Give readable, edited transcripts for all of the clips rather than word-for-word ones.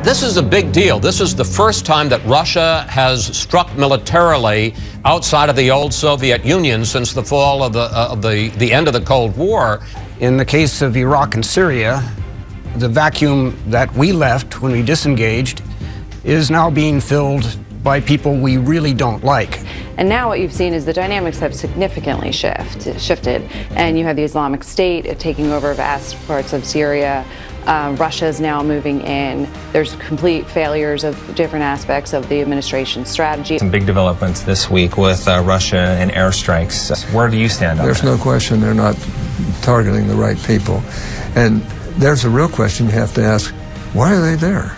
This is a big deal. This is the first time that Russia has struck militarily outside of the old Soviet Union since the fall of the end of the Cold War. In the case of Iraq and Syria, the vacuum that we left when we disengaged is now being filled by people we really don't like. And now what you've seen is the dynamics have significantly shifted, and you have the Islamic State taking over vast parts of Syria. Russia is now moving in. There's complete failures of different aspects of the administration's strategy. Some big developments this week with Russia and airstrikes. Where do you stand on There's that? no question they're not targeting the right people. And there's a real question you have to ask, why are they there?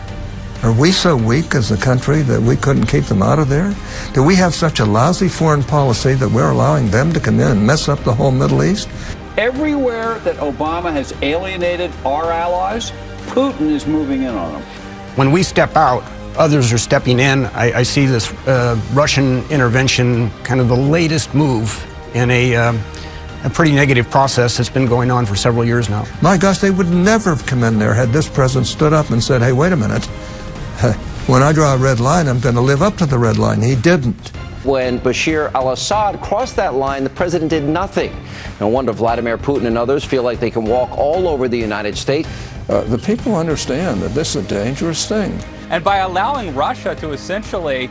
Are we so weak as a country that we couldn't keep them out of there? Do we have such a lousy foreign policy that we're allowing them to come in and mess up the whole Middle East? Everywhere that Obama has alienated our allies, Putin is moving in on them. When we step out, others are stepping in. I see this Russian intervention kind of the latest move in a pretty negative process that's been going on for several years now. My gosh, they would never have come in there had this president stood up and said, hey, wait a minute. When I draw a red line, I'm going to live up to the red line. He didn't. When Bashir al-Assad crossed that line, the president did nothing. No wonder Vladimir Putin and others feel like they can walk all over the United States. The people understand that this is a dangerous thing. And by allowing Russia to essentially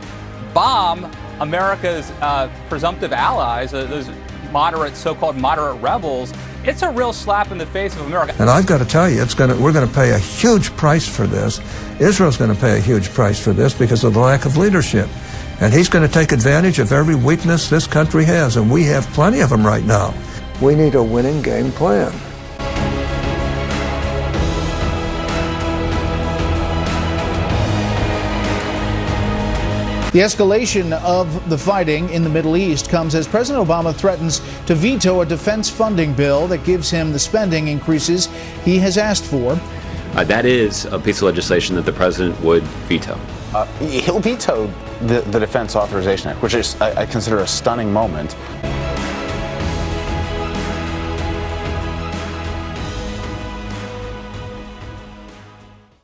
bomb America's presumptive allies, those moderate, so-called moderate rebels, it's a real slap in the face of America. And I've got to tell you, we're going to pay a huge price for this. Israel's going to pay a huge price for this because of the lack of leadership. And he's going to take advantage of every weakness this country has, and we have plenty of them right now. We need a winning game plan. The escalation of the fighting in the Middle East comes as President Obama threatens to veto a defense funding bill that gives him the spending increases he has asked for. That is a piece of legislation that the president would veto. He'll veto the Defense Authorization Act, which is, I consider, a stunning moment.